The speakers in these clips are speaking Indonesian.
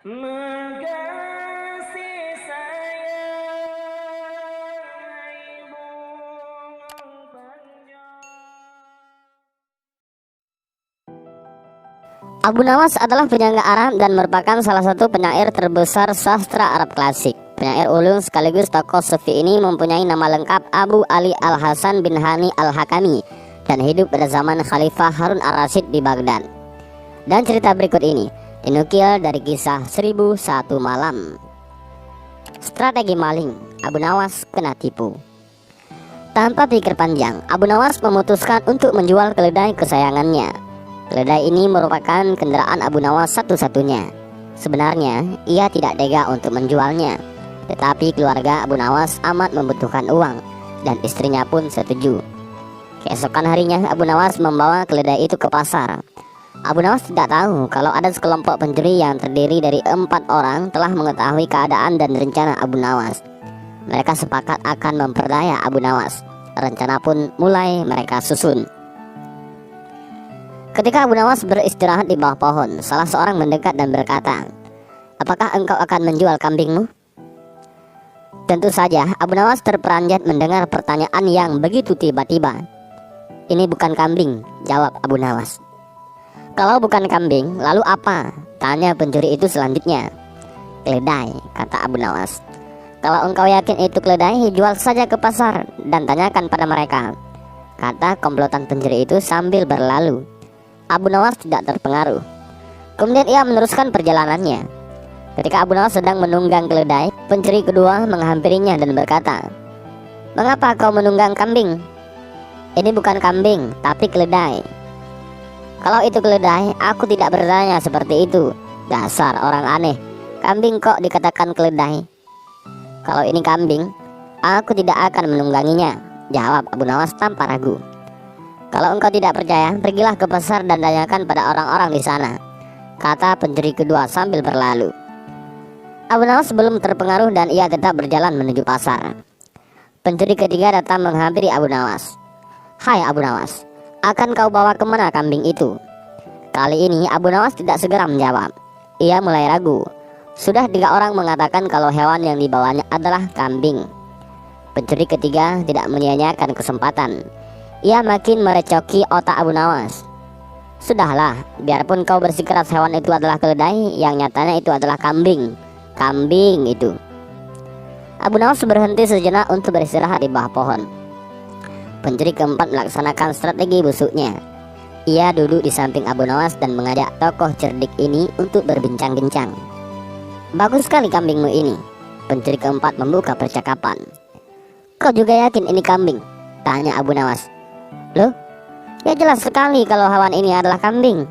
Mengasihi sayang ibu panjang. Abu Nawas adalah penyanyi Arab dan merupakan salah satu penyair terbesar sastra Arab klasik. Penyair ulung sekaligus tokoh sufi ini mempunyai nama lengkap Abu Ali Al-Hasan bin Hani Al-Hakami dan hidup pada zaman Khalifah Harun Ar-Rasyid di Baghdad. Dan cerita berikut ini dinukil dari kisah 1001 Malam. Strategi maling, Abu Nawas kena tipu. Tanpa pikir panjang, Abu Nawas memutuskan untuk menjual keledai kesayangannya. Keledai ini merupakan kendaraan Abu Nawas satu-satunya. Sebenarnya, ia tidak tega untuk menjualnya. Tetapi keluarga Abu Nawas amat membutuhkan uang, dan istrinya pun setuju. Keesokan harinya, Abu Nawas membawa keledai itu ke pasar. Abu Nawas tidak tahu kalau ada sekelompok pencuri yang terdiri dari 4 orang telah mengetahui keadaan dan rencana Abu Nawas. Mereka sepakat akan memperdaya Abu Nawas. Rencana pun mulai mereka susun. Ketika Abu Nawas beristirahat di bawah pohon, salah seorang mendekat dan berkata, "Apakah engkau akan menjual kambingmu?" Tentu saja Abu Nawas terperanjat mendengar pertanyaan yang begitu tiba-tiba. "Ini bukan kambing," jawab Abu Nawas. "Kalau bukan kambing, lalu apa?" tanya pencuri itu selanjutnya. "Keledai," kata Abu Nawas. "Kalau engkau yakin itu keledai, jual saja ke pasar dan tanyakan pada mereka," kata komplotan pencuri itu sambil berlalu. Abu Nawas tidak terpengaruh. Kemudian ia meneruskan perjalanannya. Ketika Abu Nawas sedang menunggang keledai, pencuri kedua menghampirinya dan berkata, "Mengapa kau menunggang kambing?" "Ini bukan kambing, tapi keledai." "Kalau itu keledai, aku tidak bertanya seperti itu. Dasar orang aneh, kambing kok dikatakan keledai?" "Kalau ini kambing, aku tidak akan menungganginya," jawab Abu Nawas tanpa ragu. "Kalau engkau tidak percaya, pergilah ke pasar dan tanyakan pada orang-orang di sana," kata pencuri kedua sambil berlalu. Abu Nawas belum terpengaruh dan ia tetap berjalan menuju pasar. Pencuri ketiga datang menghampiri Abu Nawas. "Hai Abu Nawas, akan kau bawa kemana kambing itu?" Kali ini Abu Nawas tidak segera menjawab. Ia mulai ragu. Sudah 3 orang mengatakan kalau hewan yang dibawanya adalah kambing. Pencuri ketiga tidak menyia-nyiakan kesempatan. Ia makin merecoki otak Abu Nawas. "Sudahlah, biarpun kau bersikeras hewan itu adalah keledai, yang nyatanya itu adalah kambing. Kambing itu." Abu Nawas berhenti sejenak untuk beristirahat di bawah pohon. Pencuri keempat melaksanakan strategi busuknya. Ia duduk di samping Abu Nawas dan mengajak tokoh cerdik ini untuk berbincang-bincang. "Bagus sekali kambingmu ini." Pencuri keempat membuka percakapan. "Kau juga yakin ini kambing?" tanya Abu Nawas. "Loh, ya jelas sekali kalau hewan ini adalah kambing.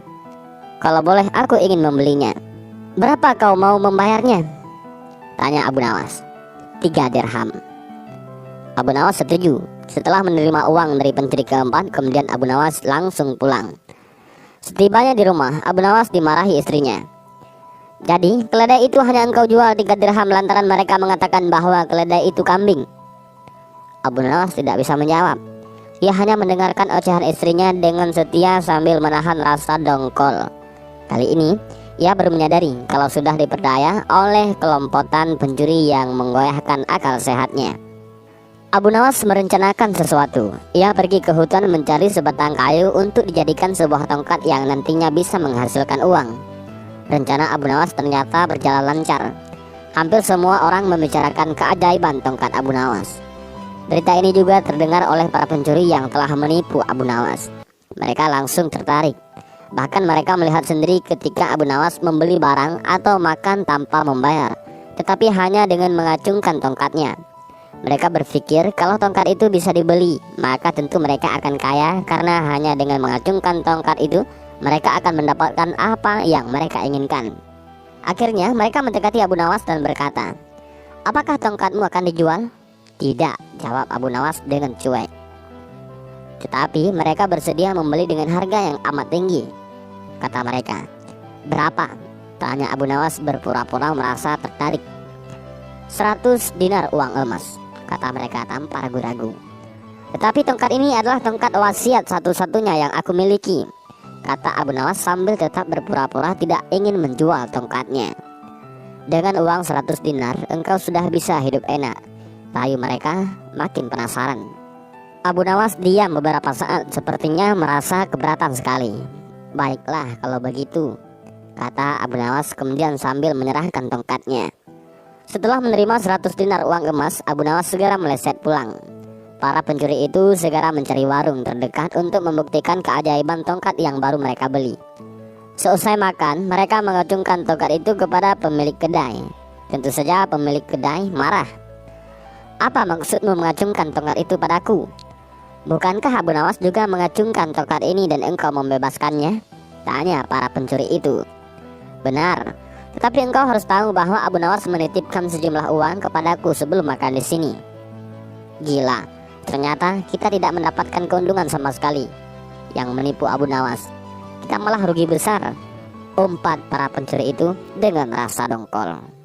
Kalau boleh aku ingin membelinya. Berapa kau mau membayarnya?" tanya Abu Nawas. 3 dirham. Abu Nawas setuju. Setelah menerima uang dari pencuri keempat, kemudian Abu Nawas langsung pulang. Setibanya di rumah, Abu Nawas dimarahi istrinya. "Jadi, keledai itu hanya engkau jual 3 dirham lantaran mereka mengatakan bahwa keledai itu kambing?" Abu Nawas tidak bisa menjawab. Ia hanya mendengarkan ocehan istrinya dengan setia sambil menahan rasa dongkol. Kali ini, ia baru menyadari kalau sudah diperdaya oleh kelompokan pencuri yang menggoyahkan akal sehatnya. Abu Nawas merencanakan sesuatu. Ia pergi ke hutan mencari sebatang kayu untuk dijadikan sebuah tongkat yang nantinya bisa menghasilkan uang. Rencana Abu Nawas ternyata berjalan lancar. Hampir semua orang membicarakan keajaiban tongkat Abu Nawas. Berita ini juga terdengar oleh para pencuri yang telah menipu Abu Nawas. Mereka langsung tertarik. Bahkan mereka melihat sendiri ketika Abu Nawas membeli barang atau makan tanpa membayar, tetapi hanya dengan mengacungkan tongkatnya. Mereka berpikir kalau tongkat itu bisa dibeli, maka tentu mereka akan kaya karena hanya dengan mengacungkan tongkat itu, mereka akan mendapatkan apa yang mereka inginkan. Akhirnya mereka mendekati Abu Nawas dan berkata, "Apakah tongkatmu akan dijual?" "Tidak," jawab Abu Nawas dengan cuek. "Tetapi mereka bersedia membeli dengan harga yang amat tinggi," kata mereka. "Berapa?" tanya Abu Nawas berpura-pura merasa tertarik. 100 dinar uang emas, kata mereka tanpa ragu-ragu. "Tetapi tongkat ini adalah tongkat wasiat satu-satunya yang aku miliki," kata Abu Nawas sambil tetap berpura-pura tidak ingin menjual tongkatnya. Dengan uang 100 dinar, engkau sudah bisa hidup enak. Rayu mereka makin penasaran. Abu Nawas diam beberapa saat, sepertinya merasa keberatan sekali. Baiklah kalau begitu, kata Abu Nawas kemudian sambil menyerahkan tongkatnya. Setelah menerima 100 dinar uang emas, Abu Nawas segera meleset pulang. Para pencuri itu segera mencari warung terdekat untuk membuktikan keajaiban tongkat yang baru mereka beli. Seusai makan, mereka mengacungkan tongkat itu kepada pemilik kedai. Tentu saja pemilik kedai marah. Apa maksudmu mengacungkan tongkat itu padaku? Bukankah Abu Nawas juga mengacungkan tongkat ini dan engkau membebaskannya? Tanya para pencuri itu. Benar, tetapi engkau harus tahu bahwa Abu Nawas menitipkan sejumlah uang kepadaku sebelum makan di sini. Gila, ternyata kita tidak mendapatkan keuntungan sama sekali. Yang menipu Abu Nawas, kita malah rugi besar, umpat para pencuri itu dengan rasa dongkol.